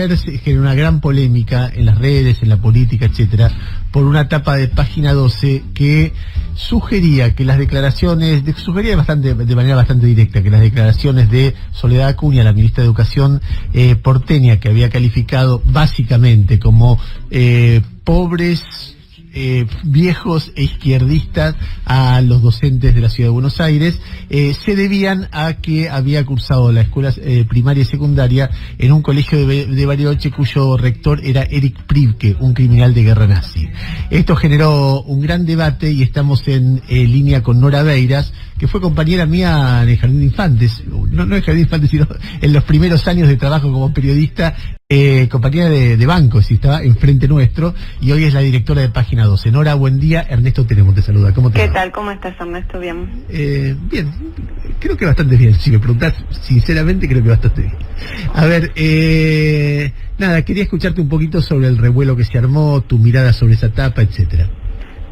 ayer se generó una gran polémica en las redes, en la política, etcétera, por una tapa de Página 12 que sugería que las declaraciones, de manera bastante directa, que las declaraciones de Soledad Acuña, la ministra de Educación porteña, que había calificado básicamente como pobres, viejos e izquierdistas a los docentes de la Ciudad de Buenos Aires, se debían a que había cursado la escuela primaria y secundaria en un colegio de Bariloche cuyo rector era Eric Priebke, un criminal de guerra nazi. Esto generó un gran debate y estamos en línea con Nora Beiras, que fue compañera mía en el Jardín de Infantes, no en el Jardín de Infantes, sino en los primeros años de trabajo como periodista, compañera de banco, si estaba enfrente nuestro, y hoy es la directora de Página 12. Nora, buen día. Ernesto Tenemos te saluda. ¿Cómo te va? ¿Qué tal? ¿Cómo estás, Ernesto? Bien. Bien, creo que bastante bien. Si me preguntás sinceramente, creo que bastante bien. A ver, nada, quería escucharte un poquito sobre el revuelo que se armó, tu mirada sobre esa tapa, etcétera.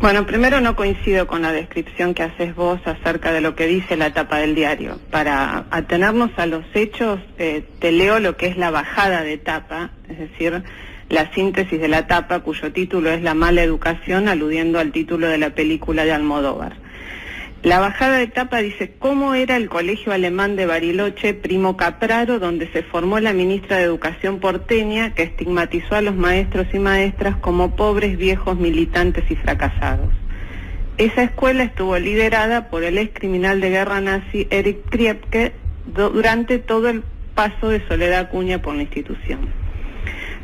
Bueno, primero no coincido con la descripción que haces vos acerca de lo que dice la tapa del diario. Para atenernos a los hechos, te leo lo que es la bajada de tapa, es decir, la síntesis de la tapa, cuyo título es La mala educación, aludiendo al título de la película de Almodóvar. La bajada de tapa dice: ¿cómo era el colegio alemán de Bariloche, Primo Capraro, donde se formó la ministra de Educación porteña, que estigmatizó a los maestros y maestras como pobres, viejos, militantes y fracasados? Esa escuela estuvo liderada por el ex criminal de guerra nazi Eric Priebke durante todo el paso de Soledad Acuña por la institución.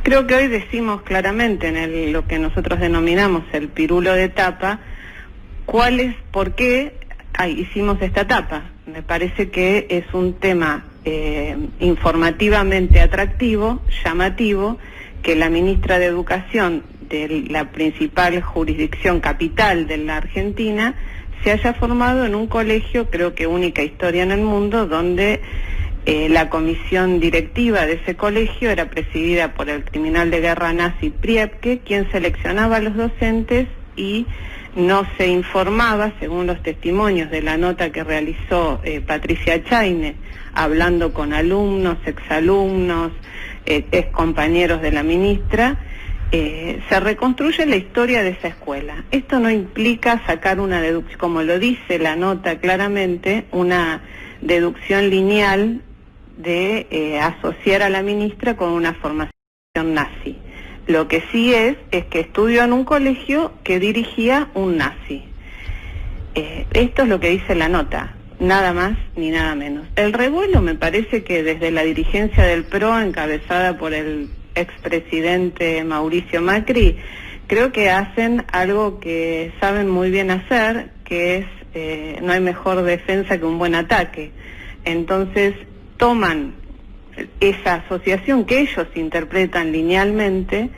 Creo que hoy decimos claramente en lo que nosotros denominamos el pirulo de tapa, por qué hicimos esta tapa. Me parece que es un tema informativamente atractivo, llamativo, que la ministra de Educación de la principal jurisdicción capital de la Argentina se haya formado en un colegio, creo que única historia en el mundo, donde la comisión directiva de ese colegio era presidida por el criminal de guerra nazi Priebke, quien seleccionaba a los docentes y no se informaba, según los testimonios de la nota que realizó Patricia Chaine, hablando con alumnos, exalumnos, excompañeros de la ministra. Se reconstruye la historia de esa escuela. Esto no implica sacar una deducción, como lo dice la nota claramente, una deducción lineal de asociar a la ministra con una formación nazi. Lo que sí es que estudió en un colegio que dirigía un nazi. Esto es lo que dice la nota, nada más ni nada menos. El revuelo me parece que desde la dirigencia del PRO, encabezada por el expresidente Mauricio Macri, creo que hacen algo que saben muy bien hacer, que es no hay mejor defensa que un buen ataque. Entonces toman esa asociación que ellos interpretan linealmente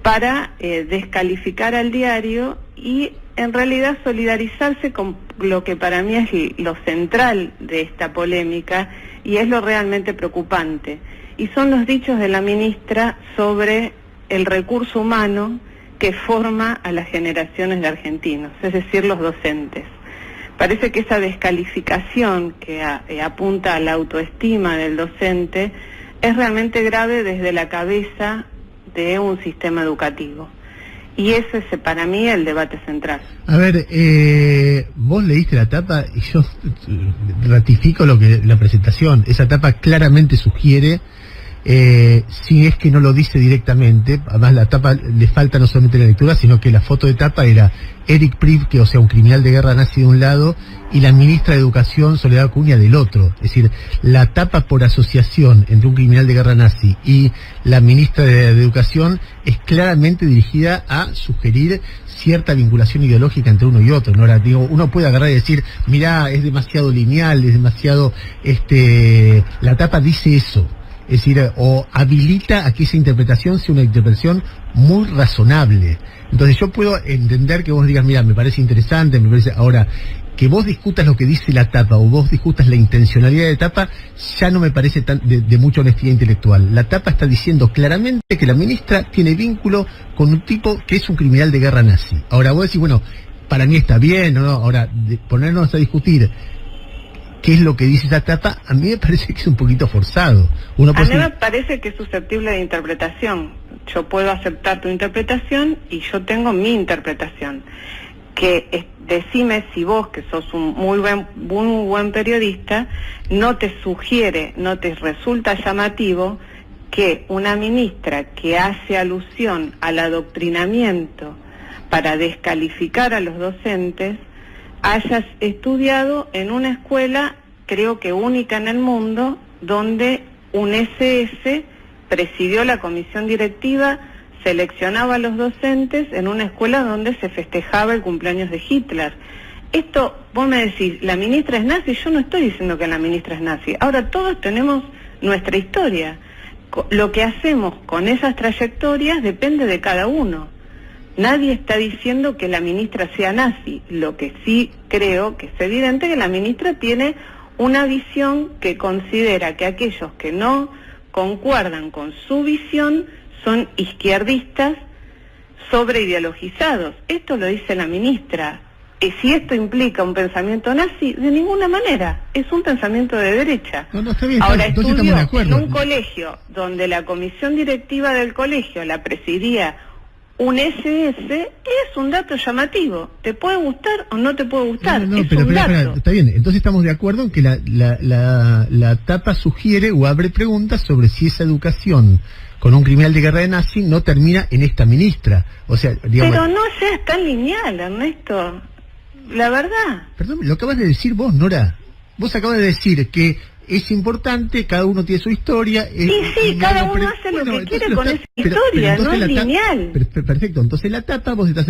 para descalificar al diario y en realidad solidarizarse con lo que para mí es lo central de esta polémica y es lo realmente preocupante, y son los dichos de la ministra sobre el recurso humano que forma a las generaciones de argentinos, es decir, los docentes. Parece que esa descalificación que apunta a la autoestima del docente es realmente grave desde la cabeza de un sistema educativo. Y ese es para mí el debate central. A ver, vos leíste la tapa y yo ratifico la presentación. Esa tapa claramente sugiere, si es que no lo dice directamente, además la tapa le falta no solamente la lectura, sino que la foto de tapa era Eric Priebke, o sea, un criminal de guerra nazi de un lado, y la ministra de Educación, Soledad Acuña, del otro. Es decir, la tapa por asociación entre un criminal de guerra nazi y la ministra de Educación es claramente dirigida a sugerir cierta vinculación ideológica entre uno y otro. ¿No? Ahora, digo, uno puede agarrar y decir, mirá, es demasiado lineal, es demasiado, la tapa dice eso. Es decir, o habilita a que esa interpretación sea una interpretación muy razonable. Entonces yo puedo entender que vos digas, mira, me parece interesante, me parece... Ahora, que vos discutas lo que dice la tapa o vos discutas la intencionalidad de tapa, ya no me parece tan de mucha honestidad intelectual. La tapa está diciendo claramente que la ministra tiene vínculo con un tipo que es un criminal de guerra nazi. Ahora vos decís, bueno, para mí está bien, ¿no? Ahora, ponernos a discutir qué es lo que dice esa etapa, a mí me parece que es un poquito forzado. A mí me parece que es susceptible de interpretación. Yo puedo aceptar tu interpretación y yo tengo mi interpretación. Decime si vos, que sos un muy buen periodista, no te sugiere, no te resulta llamativo que una ministra que hace alusión al adoctrinamiento para descalificar a los docentes haya estudiado en una escuela, creo que única en el mundo, donde un SS presidió la comisión directiva, seleccionaba a los docentes en una escuela donde se festejaba el cumpleaños de Hitler. Esto, vos me decís, ¿la ministra es nazi? Yo no estoy diciendo que la ministra es nazi. Ahora, todos tenemos nuestra historia. Lo que hacemos con esas trayectorias depende de cada uno. Nadie está diciendo que la ministra sea nazi. Lo que sí creo que es evidente que la ministra tiene una visión que considera que aquellos que no concuerdan con su visión son izquierdistas sobreideologizados. Esto lo dice la ministra. Y si esto implica un pensamiento nazi, de ninguna manera. Es un pensamiento de derecha. No, está bien, ahora, entonces estudió estamos de acuerdo. en un colegio donde la comisión directiva del colegio la presidía un SS, es un dato llamativo. ¿Te puede gustar o no te puede gustar? No, es pero, un dato. está bien, entonces estamos de acuerdo en que la tapa sugiere o abre preguntas sobre si esa educación con un criminal de guerra de nazi no termina en esta ministra. O sea, digamos, pero no seas tan lineal, Ernesto. La verdad. Perdón, lo acabas de decir vos, Nora. Vos acabas de decir que es importante, cada uno tiene su historia. Sí, cada uno hace lo que quiere con esa historia, no es lineal. Perfecto, entonces la tapa, vos estás...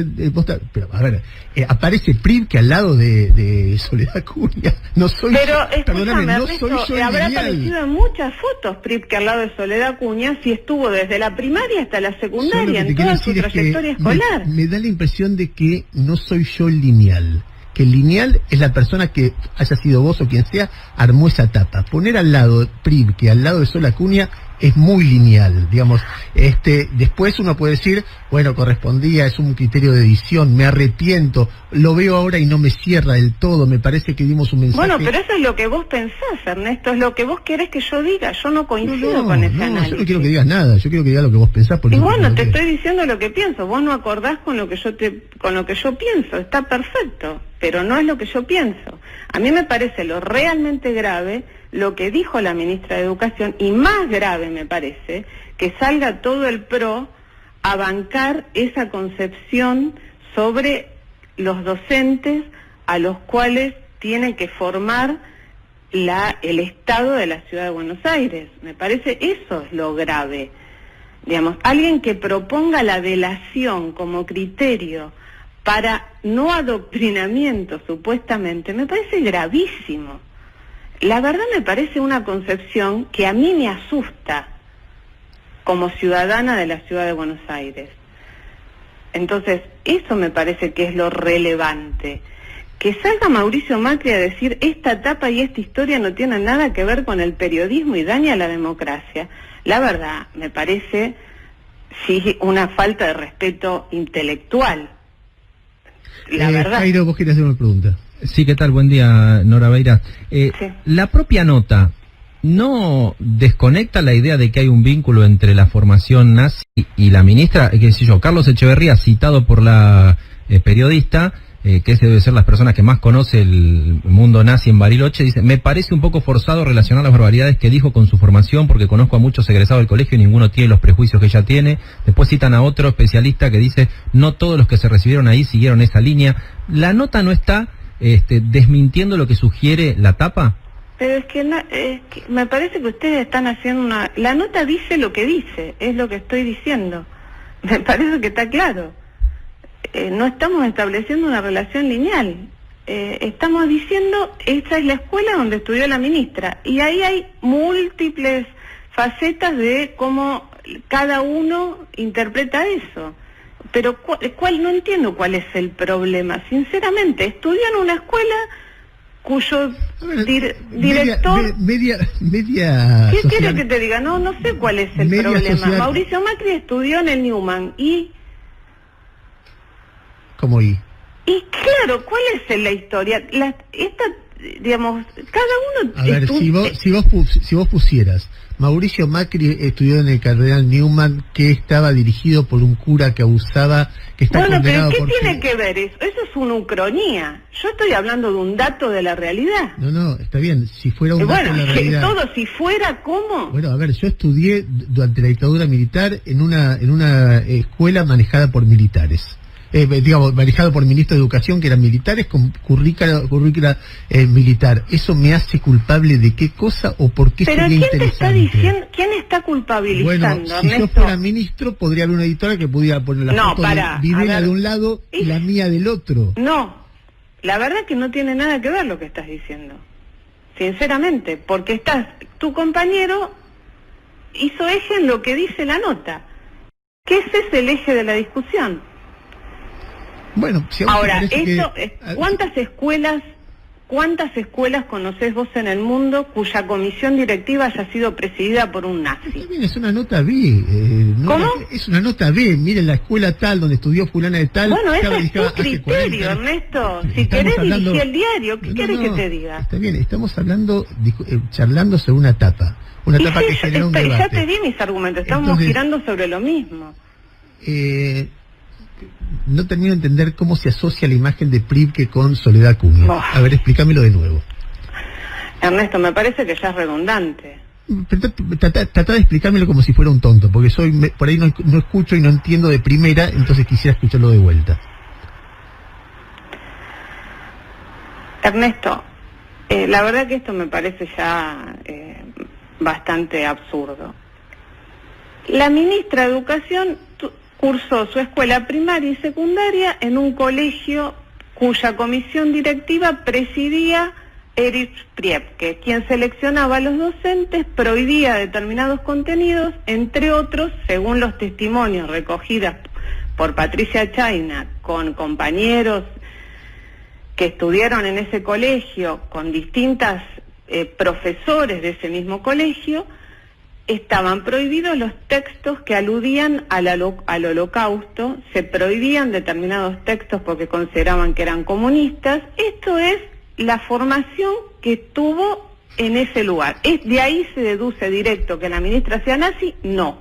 pero, a ver, aparece Priv que al lado de Soledad Cunha. No soy... Pero, escúchame, no Ernesto, soy yo habrá lineal. aparecido en muchas fotos Priv que al lado de Soledad Cunha, si estuvo desde la primaria hasta la secundaria, en toda su trayectoria escolar. Me da la impresión de que no soy yo lineal. Que el lineal es la persona que, haya sido vos o quien sea, armó esa tapa. Poner al lado de Priv que al lado de Sola Cunha es muy lineal, digamos. Después uno puede decir, bueno, correspondía, es un criterio de edición, me arrepiento, lo veo ahora y no me cierra del todo, me parece que dimos un mensaje. Bueno, pero eso es lo que vos pensás, Ernesto, es lo que vos querés que yo diga, yo no coincido con ese análisis. Yo no quiero que digas nada, yo quiero que digas lo que vos pensás. Y bueno, te estoy diciendo lo que pienso, vos no acordás con lo que yo pienso, está perfecto, pero no es lo que yo pienso. A mí me parece lo realmente grave lo que dijo la ministra de Educación, y más grave me parece que salga todo el PRO a bancar esa concepción sobre los docentes a los cuales tiene que formar el Estado de la Ciudad de Buenos Aires. Me parece eso es lo grave. Digamos, alguien que proponga la delación como criterio para no adoctrinamiento, supuestamente, me parece gravísimo. La verdad me parece una concepción que a mí me asusta como ciudadana de la Ciudad de Buenos Aires. Entonces, eso me parece que es lo relevante. Que salga Mauricio Macri a decir esta etapa y esta historia no tienen nada que ver con el periodismo y daña la democracia, la verdad me parece sí una falta de respeto intelectual. La verdad. Jairo, vos querés hacer una pregunta. Sí, ¿qué tal? Buen día, Nora Beira. Sí. La propia nota no desconecta la idea de que hay un vínculo entre la formación nazi y la ministra, qué sé yo, Carlos Echeverría, citado por la periodista, que ese debe ser las personas que más conoce el mundo nazi en Bariloche, dice, me parece un poco forzado relacionar las barbaridades que dijo con su formación, porque conozco a muchos egresados del colegio y ninguno tiene los prejuicios que ella tiene. Después citan a otro especialista que dice, no todos los que se recibieron ahí siguieron esa línea. ¿La nota no está desmintiendo lo que sugiere la tapa? Pero es que me parece que ustedes están haciendo la nota dice lo que dice, es lo que estoy diciendo. Me parece que está claro. No estamos estableciendo una relación lineal. Estamos diciendo, esta es la escuela donde estudió la ministra. Y ahí hay múltiples facetas de cómo cada uno interpreta eso. Pero no entiendo cuál es el problema. Sinceramente, estudió en una escuela cuyo director... Media ¿Qué social... quiere que te diga? No sé cuál es el problema. Social... Mauricio Macri estudió en el Newman y... ¿Cómo y? Y claro, ¿cuál es la historia? digamos, cada uno... A ver, si vos pusieras, Mauricio Macri estudió en el Cardenal Newman, que estaba dirigido por un cura que abusaba, que está condenado por... Bueno, pero ¿qué tiene que ver eso? Eso es una ucronia. Yo estoy hablando de un dato de la realidad. No, está bien, si fuera un dato de la realidad... Bueno, todo, si fuera, ¿cómo? Bueno, a ver, yo estudié durante la dictadura militar en una escuela manejada por militares. Manejado por ministros de educación que eran militares con currícula militar. ¿Eso me hace culpable de qué cosa o por qué sería interesante? ¿Pero quién te está diciendo, quién está culpabilizando, Bueno, si yo fuera ministro, podría haber una editora que pudiera poner la foto de Videla de un lado y la mía del otro. No, la verdad que no tiene nada que ver lo que estás diciendo. Sinceramente, porque tu compañero hizo eje en lo que dice la nota. Que ese es el eje de la discusión. Bueno, si ahora, ¿cuántas escuelas conocés vos en el mundo cuya comisión directiva haya sido presidida por un nazi? También es una nota B. ¿Cómo? Es una nota B. Miren, la escuela tal, donde estudió fulana de tal... Bueno, ese es tu criterio, Ernesto. Si querés dirigir el diario, ¿qué querés que te diga? Está bien, estamos hablando, charlando sobre una etapa. Una etapa que generó un debate. Ya te di mis argumentos, estamos girando sobre lo mismo. No termino de entender cómo se asocia la imagen de Pripke con Soledad Acuña. A ver, explícamelo de nuevo. Ernesto, me parece que ya es redundante. Trata de explicármelo como si fuera un tonto, porque por ahí no escucho y no entiendo de primera, entonces quisiera escucharlo de vuelta. Ernesto, la verdad que esto me parece ya bastante absurdo. La ministra de Educación cursó su escuela primaria y secundaria en un colegio cuya comisión directiva presidía Erich Priebke, quien seleccionaba a los docentes, prohibía determinados contenidos, entre otros, según los testimonios recogidos por Patricia Chayna, con compañeros que estudiaron en ese colegio, con distintas profesores de ese mismo colegio, estaban prohibidos los textos que aludían al holocausto, se prohibían determinados textos porque consideraban que eran comunistas. Esto es la formación que tuvo en ese lugar. ¿De ahí se deduce directo que la ministra sea nazi? No.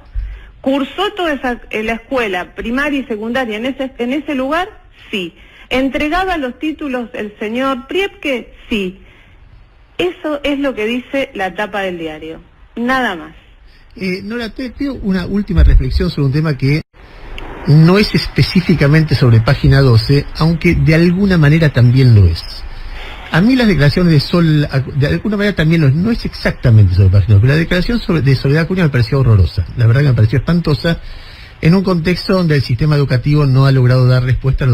¿Cursó toda la escuela primaria y secundaria en ese lugar? Sí. ¿Entregaba los títulos el señor Priebke? Sí. Eso es lo que dice la tapa del diario. Nada más. Nora, te pido una última reflexión sobre un tema que no es específicamente sobre página 12, aunque de alguna manera también lo es. A mí las declaraciones de Sol, de alguna manera también lo es, no es exactamente sobre página 12, pero la declaración de Soledad Acuña me pareció horrorosa, la verdad que me pareció espantosa, en un contexto donde el sistema educativo no ha logrado dar respuesta,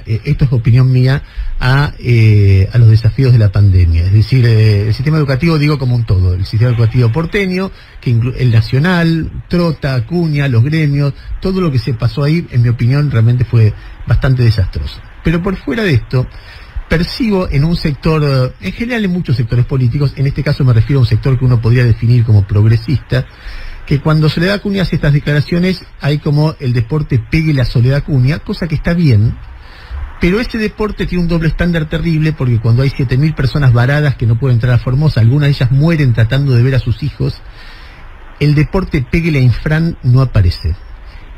esto es opinión mía, a los desafíos de la pandemia. Es decir, el sistema educativo, digo como un todo, el sistema educativo porteño, que el nacional, Trota, Acuña, los gremios, todo lo que se pasó ahí, en mi opinión, realmente fue bastante desastroso. Pero por fuera de esto, percibo en un sector, en general en muchos sectores políticos, en este caso me refiero a un sector que uno podría definir como progresista, que cuando Soledad Acuña hace estas declaraciones hay como el deporte pegue la Soledad Acuña, cosa que está bien, pero ese deporte tiene un doble estándar terrible porque cuando hay 7.000 personas varadas que no pueden entrar a Formosa, algunas de ellas mueren tratando de ver a sus hijos, el deporte pegue la Infran no aparece.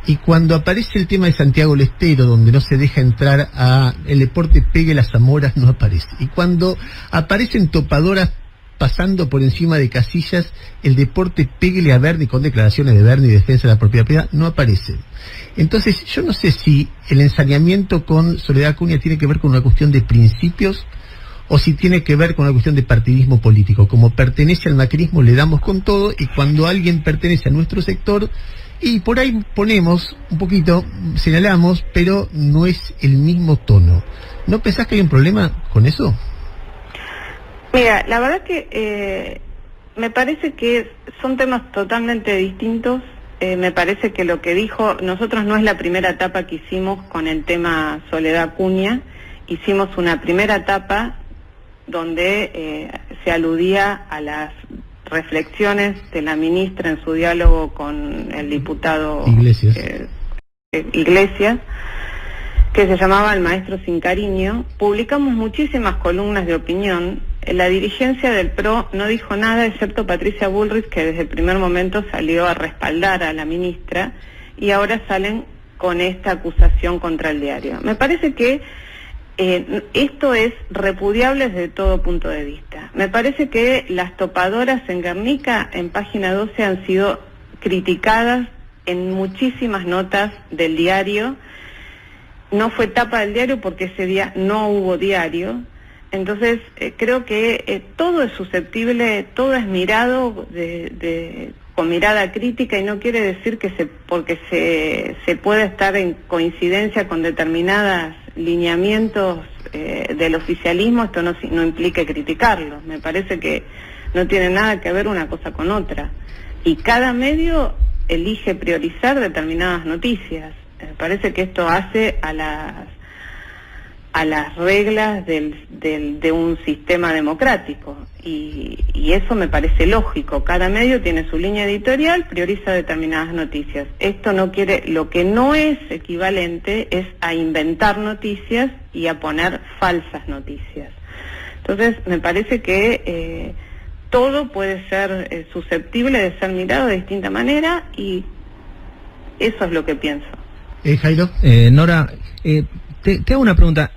Y cuando aparece el tema de Santiago del Estero, donde no se deja entrar a el deporte pegue las Zamoras, no aparece. Y cuando aparecen topadoras pasando por encima de Casillas, el deporte péguele a Berni, con declaraciones de Berni y defensa de la propiedad privada, no aparece. Entonces, yo no sé si el ensañamiento con Soledad Acuña tiene que ver con una cuestión de principios o si tiene que ver con una cuestión de partidismo político. Como pertenece al macrismo, le damos con todo, y cuando alguien pertenece a nuestro sector, y por ahí ponemos un poquito, señalamos, pero no es el mismo tono. ¿No pensás que hay un problema con eso? Mira, la verdad que me parece que son temas totalmente distintos. Me parece que lo que dijo, nosotros no es la primera etapa que hicimos con el tema Soledad Acuña. Hicimos una primera etapa donde se aludía a las reflexiones de la ministra en su diálogo con el diputado Iglesias, que se llamaba El maestro sin cariño. Publicamos muchísimas columnas de opinión la dirigencia del PRO no dijo nada, excepto Patricia Bullrich, que desde el primer momento salió a respaldar a la ministra, y ahora salen con esta acusación contra el diario. Me parece que esto es repudiable desde todo punto de vista. Me parece que las topadoras en Guernica, en Página 12, han sido criticadas en muchísimas notas del diario. No fue tapa del diario porque ese día no hubo diario. Entonces, creo que todo es susceptible, todo es mirado con mirada crítica, y no quiere decir que porque se pueda estar en coincidencia con determinados lineamientos del oficialismo, esto no implique criticarlo. Me parece que no tiene nada que ver una cosa con otra. Y cada medio elige priorizar determinadas noticias. Me parece que esto hace a las reglas de un sistema democrático, y eso me parece lógico. Cada medio tiene su línea editorial, prioriza determinadas noticias. Esto no quiere, lo que no es equivalente es a inventar noticias y a poner falsas noticias. Entonces me parece que todo puede ser susceptible de ser mirado de distinta manera, y eso es lo que pienso. Jairo. Nora, te hago una pregunta.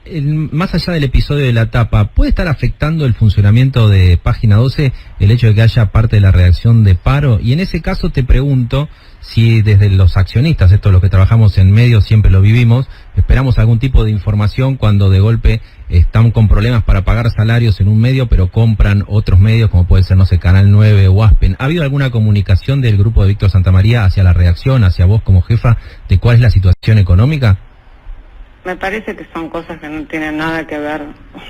Más allá del episodio de la tapa, ¿puede estar afectando el funcionamiento de Página 12 el hecho de que haya parte de la redacción de paro? Y en ese caso te pregunto si desde los accionistas, esto es lo que trabajamos en medios, siempre lo vivimos, esperamos algún tipo de información cuando de golpe están con problemas para pagar salarios en un medio, pero compran otros medios, como puede ser, no sé, Canal 9 o Aspen. ¿Ha habido alguna comunicación del grupo de Víctor Santamaría hacia la redacción, hacia vos como jefa, de cuál es la situación económica? Me parece que son cosas que no tienen nada que ver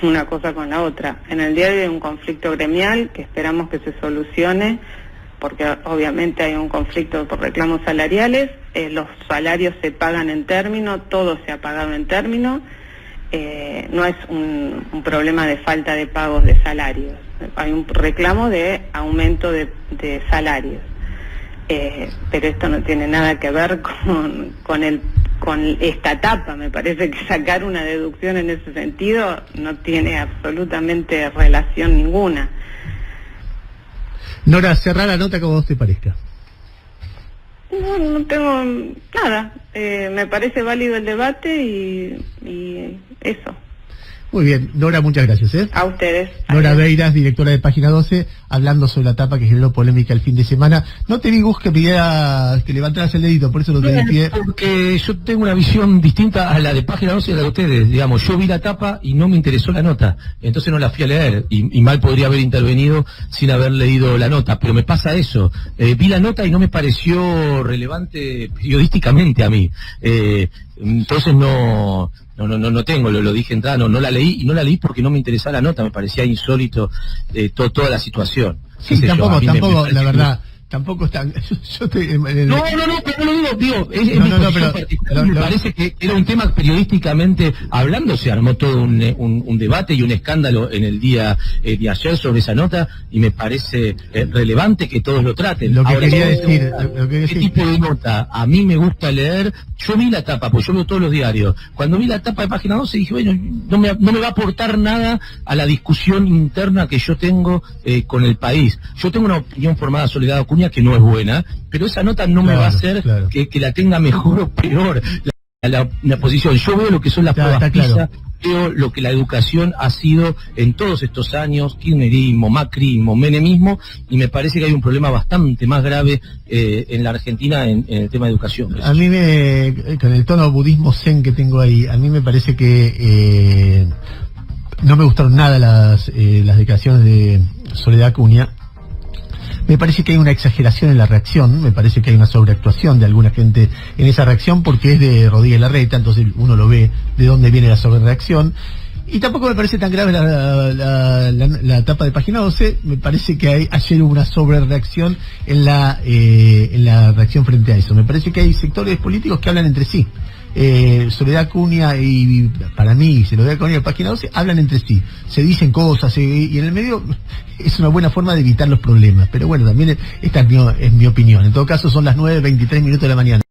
una cosa con la otra. En el diario hay un conflicto gremial que esperamos que se solucione, porque obviamente hay un conflicto por reclamos salariales. Los salarios se pagan en término, todo se ha pagado en término. No es un problema de falta de pagos de salarios. Hay un reclamo de aumento de salarios. Pero esto no tiene nada que ver con esta tapa. Me parece que sacar una deducción en ese sentido no tiene absolutamente relación ninguna. Nora, cerrar la nota como vos te parezca. No tengo nada. Me parece válido el debate y eso. Muy bien, Nora, muchas gracias. A ustedes. Nora Beiras, directora de Página 12, hablando sobre la tapa que generó polémica el fin de semana. No te vi, Gus, que pidiera que levantaras el dedito, por eso lo te pie. Porque yo tengo una visión distinta a la de Página 12 y a la de ustedes. Digamos, yo vi la tapa y no me interesó la nota, entonces no la fui a leer, y mal podría haber intervenido sin haber leído la nota, pero me pasa eso. Vi la nota y no me pareció relevante periodísticamente a mí. Entonces no tengo, lo dije entrada, no la leí, y no la leí porque no me interesaba la nota, me parecía insólito toda la situación. Sí, tampoco, la verdad, tampoco están... No, pero no lo digo, es mi posición particular. Me parece que era un tema periodísticamente hablando, se armó todo un debate y un escándalo en el día de ayer sobre esa nota, y me parece relevante que todos lo traten. Lo que quería decir, ¿qué tipo de nota? A mí me gusta leer. Yo vi la tapa, pues yo veo todos los diarios. Cuando vi la tapa de Página 12 dije, bueno, no me va a aportar nada a la discusión interna que yo tengo con el país. Yo tengo una opinión formada, Soledad Acuña, que no es buena, pero esa nota no me va a hacer que la tenga mejor o peor la posición. Yo veo lo que son las pruebas PISA, veo lo que la educación ha sido en todos estos años, kirchnerismo, macrismo, menemismo, y me parece que hay un problema bastante más grave en la Argentina en el tema de educación. A mí con el tono budismo zen que tengo ahí, a mí me parece que no me gustaron nada las declaraciones de Soledad Acuña. Me parece que hay una exageración en la reacción, me parece que hay una sobreactuación de alguna gente en esa reacción, porque es de Rodríguez Larreta, entonces uno lo ve de dónde viene la sobrereacción. Y tampoco me parece tan grave la tapa de Página 12, me parece que ayer hubo una sobrereacción en la reacción frente a eso. Me parece que hay sectores políticos que hablan entre sí. Soledad Acuña y para mí Soledad Acuña y Página 12 hablan entre sí, se dicen cosas, y en el medio es una buena forma de evitar los problemas, pero bueno, también esta es mi opinión. En todo caso son las 9:23 de la mañana.